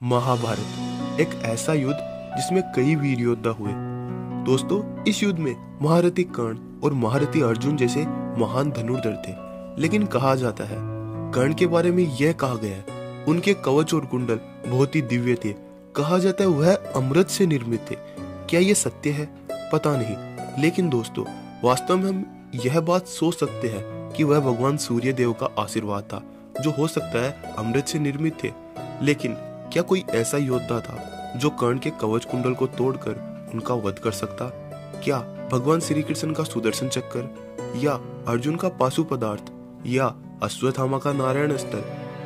महाभारत एक ऐसा युद्ध जिसमें कई वीर योद्धा हुए। दोस्तों, इस युद्ध में महारथी कर्ण और महारथी अर्जुन जैसे महान धनुर्धर थे। लेकिन कहा जाता है, कर्ण के बारे में यह कहा गया है, उनके कवच और कुंडल बहुत ही दिव्य थे। कहा जाता है वह अमृत से निर्मित थे। क्या यह सत्य है? पता नहीं। लेकिन दोस्तों, वास्तव में हम यह बात सोच सकते हैं कि वह भगवान सूर्य देव का आशीर्वाद था, जो हो सकता है अमृत से निर्मित थे। लेकिन क्या कोई ऐसा योद्धा था जो कर्ण के कवच कुंडल को तोड़कर उनका वध कर सकता? क्या भगवान श्री कृष्ण का सुदर्शन चक्र, या अर्जुन का पाशु पदार्थ, या अश्वत्थामा का नारायण अस्त्र,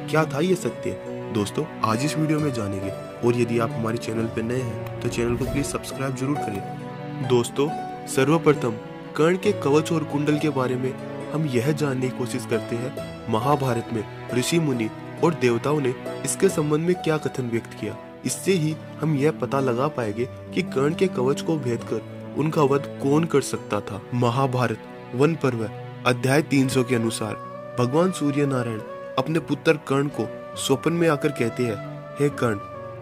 क्या था ये सत्य? दोस्तों, आज इस वीडियो में जानेंगे। और यदि आप हमारे चैनल पर नए हैं तो चैनल को प्लीज सब्सक्राइब जरूर करें। दोस्तों, सर्वप्रथम कर्ण के कवच और कुंडल के बारे में हम यह जानने की कोशिश करते हैं महाभारत में ऋषि मुनि और देवताओं ने इसके संबंध में क्या कथन व्यक्त किया। इससे ही हम यह पता लगा पाएंगे कि कर्ण के कवच को भेद कर उनका वध कौन कर सकता था। महाभारत वन पर्व अध्याय 300 के अनुसार भगवान सूर्य नारायण अपने पुत्र कर्ण को स्वप्न में आकर कहते हैं, हे कर्ण,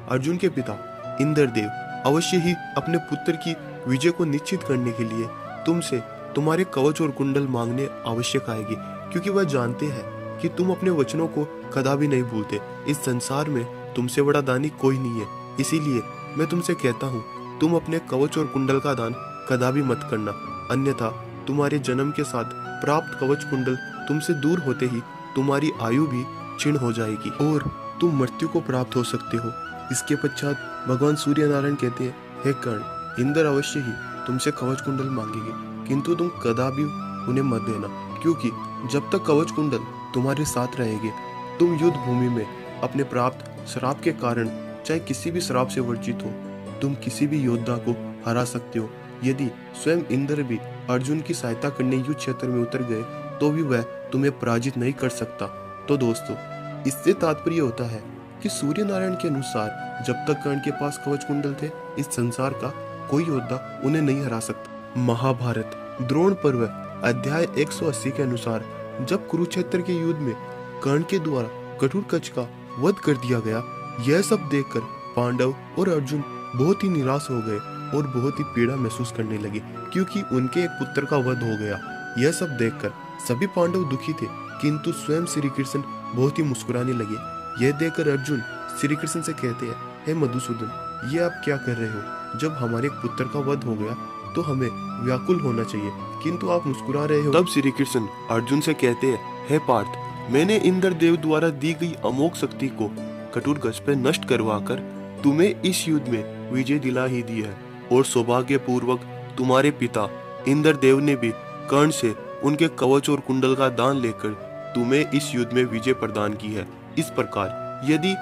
अर्जुन के पिता इंद्रदेव अवश्य ही अपने पुत्र की विजय को निश्चित करने के लिए तुमसे तुम्हारे कवच और कुंडल मांगने आवश्यक आएगी, क्योंकि वह जानते हैं कि तुम अपने वचनों को कदापि नहीं भूलते। इस संसार में तुमसे बड़ा दानी कोई नहीं है। इसीलिए मैं तुमसे कहता हूँ, तुम अपने कवच और कुंडल का दान कदापि मत करना, अन्यथा तुम्हारे जन्म के साथ प्राप्त कवच कुंडल तुमसे दूर होते ही तुम्हारी आयु भी क्षीण हो जाएगी और तुम मृत्यु को प्राप्त हो सकते हो। इसके पश्चात भगवान सूर्य नारायण कहते हैं, हे कर्ण, इंद्र अवश्य ही तुमसे कवच कुंडल मांगेंगे, किंतु तुम कदापि उन्हें मत देना, क्योंकि जब तक कवच कुंडल तुम्हारे साथ रहेंगे, तुम युद्ध भूमि में अपने प्राप्त श्राप के कारण चाहे किसी भी श्राप से वर्जित हो, तुम किसी भी योद्धा को हरा सकते हो। यदि स्वयं इंद्र भी अर्जुन की सहायता करने युद्ध क्षेत्र में उतर गए तो भी वह तुम्हें पराजित नहीं कर सकता। तो दोस्तों, इससे तात्पर्य होता है कि सूर्य नारायण के अनुसार जब तक कर्ण के पास कवच कुंडल थे, इस संसार का कोई योद्धा उन्हें नहीं हरा सकता। महाभारत द्रोण पर्व अध्याय 180 के अनुसार जब कुरुक्षेत्र के युद्ध में कर्ण के द्वारा घटोत्कच का वध कर दिया गया, यह सब देखकर पांडव और अर्जुन बहुत ही निराश हो गए और बहुत ही पीड़ा महसूस करने लगे, क्योंकि उनके एक पुत्र का वध हो गया। यह सब देखकर सभी पांडव दुखी थे, किंतु स्वयं श्री कृष्ण बहुत ही मुस्कुराने लगे। यह देखकर अर्जुन श्री कृष्ण से कहते हैं, हे मधुसूदन, ये आप क्या कर रहे हो? जब हमारे पुत्र का वध हो गया तो हमें व्याकुल होना चाहिए, किंतु आप मुस्कुरा रहे हो। तब श्री कृष्ण अर्जुन से कहते हैं, हे पार्थ, मैंने इंद्र देव द्वारा दी गई अमोघ शक्ति को घटोत्कच पे नष्ट करवाकर तुम्हें इस युद्ध में विजय दिला ही दी है, और सौभाग्य पूर्वक तुम्हारे पिता इंद्र देव ने भी कर्ण से उनके कवच और कुंडल का दान लेकर तुम्हें इस युद्ध में विजय प्रदान की है। इस प्रकार यदि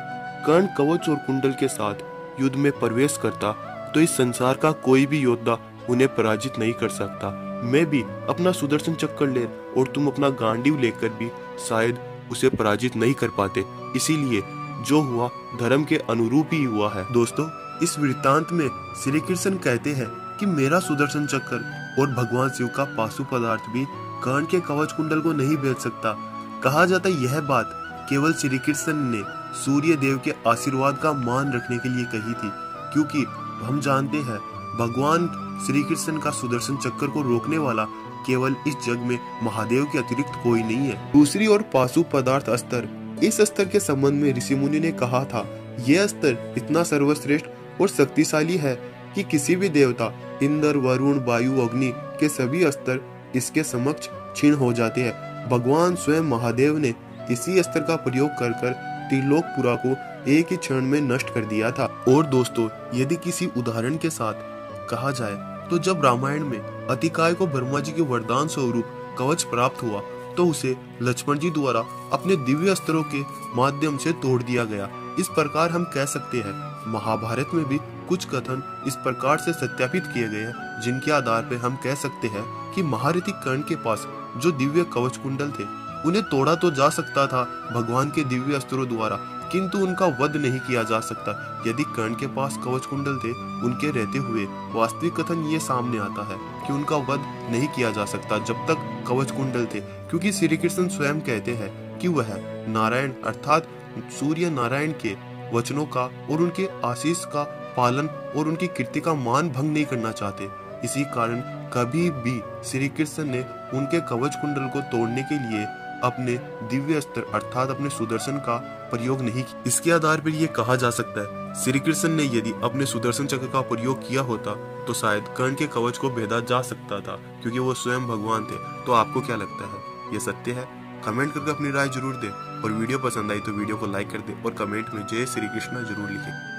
कर्ण कवच और कुंडल के साथ युद्ध में प्रवेश करता तो इस संसार का कोई भी योद्धा उन्हें पराजित नहीं कर सकता। मैं भी अपना सुदर्शन चक्र ले और तुम अपना गांडीव लेकर भी शायद उसे पराजित नहीं कर पाते। इसीलिए जो हुआ धर्म के अनुरूप ही हुआ है। दोस्तों, इस वृत्तांत में श्री कृष्ण कहते हैं कि मेरा सुदर्शन चक्र और भगवान शिव का पाशु पदार्थ भी कर्ण के कवच कुंडल को नहीं भेज सकता। कहा जाता है यह बात केवल श्री कृष्ण ने सूर्य देव के आशीर्वाद का मान रखने के लिए कही थी, क्योंकि हम जानते हैं भगवान श्री कृष्ण का सुदर्शन चक्र को रोकने वाला केवल इस जग में महादेव के अतिरिक्त कोई नहीं है। दूसरी ओर पाशु पदार्थ अस्त्र, इस अस्त्र के संबंध में ऋषि मुनि ने कहा था, यह अस्त्र इतना सर्वश्रेष्ठ और शक्तिशाली है कि किसी भी देवता इंद्र, वरुण, वायु, अग्नि के सभी अस्त्र इसके समक्ष क्षीण हो जाते हैं। भगवान स्वयं महादेव ने इसी अस्त्र का प्रयोग कर त्रिलोकपुरा को एक ही क्षण में नष्ट कर दिया था। और दोस्तों, यदि किसी उदाहरण के साथ कहा जाए तो जब रामायण में अतिकाय को ब्रह्मा जी के वरदान स्वरूप कवच प्राप्त हुआ तो उसे लक्ष्मण जी द्वारा अपने दिव्य अस्त्रों के माध्यम से तोड़ दिया गया। इस प्रकार हम कह सकते हैं महाभारत में भी कुछ कथन इस प्रकार से सत्यापित किए गए हैं, जिनके आधार पर हम कह सकते हैं कि महारथी कर्ण के पास जो दिव्य कवच कुंडल थे उन्हें तोड़ा तो जा सकता था भगवान के दिव्य अस्त्रों द्वारा, किंतु उनका वध नहीं किया जा सकता। यदि कर्ण के पास कवच कुंडल थे, उनके रहते हुए वास्तविक कथन ये सामने आता है कि उनका वध नहीं किया जा सकता जब तक कवच कुंडल थे, क्योंकि श्री कृष्ण स्वयं कहते हैं कि वह नारायण अर्थात सूर्य नारायण के वचनों का और उनके आशीष का पालन और उनकी कीर्ति का मान भंग नहीं करना चाहते। इसी कारण कभी भी श्री कृष्ण ने उनके कवच कुंडल को तोड़ने के लिए अपने दिव्य अस्त्र अर्थात अपने सुदर्शन का प्रयोग नहीं किया। इसके आधार पर यह कहा जा सकता है श्री कृष्ण ने यदि अपने सुदर्शन चक्र का प्रयोग किया होता तो शायद कर्ण के कवच को भेदा जा सकता था, क्योंकि वो स्वयं भगवान थे। तो आपको क्या लगता है, ये सत्य है? कमेंट करके अपनी राय जरूर दें और वीडियो पसंद आई तो वीडियो को लाइक कर दें और कमेंट में जय श्री कृष्ण जरूर लिखें।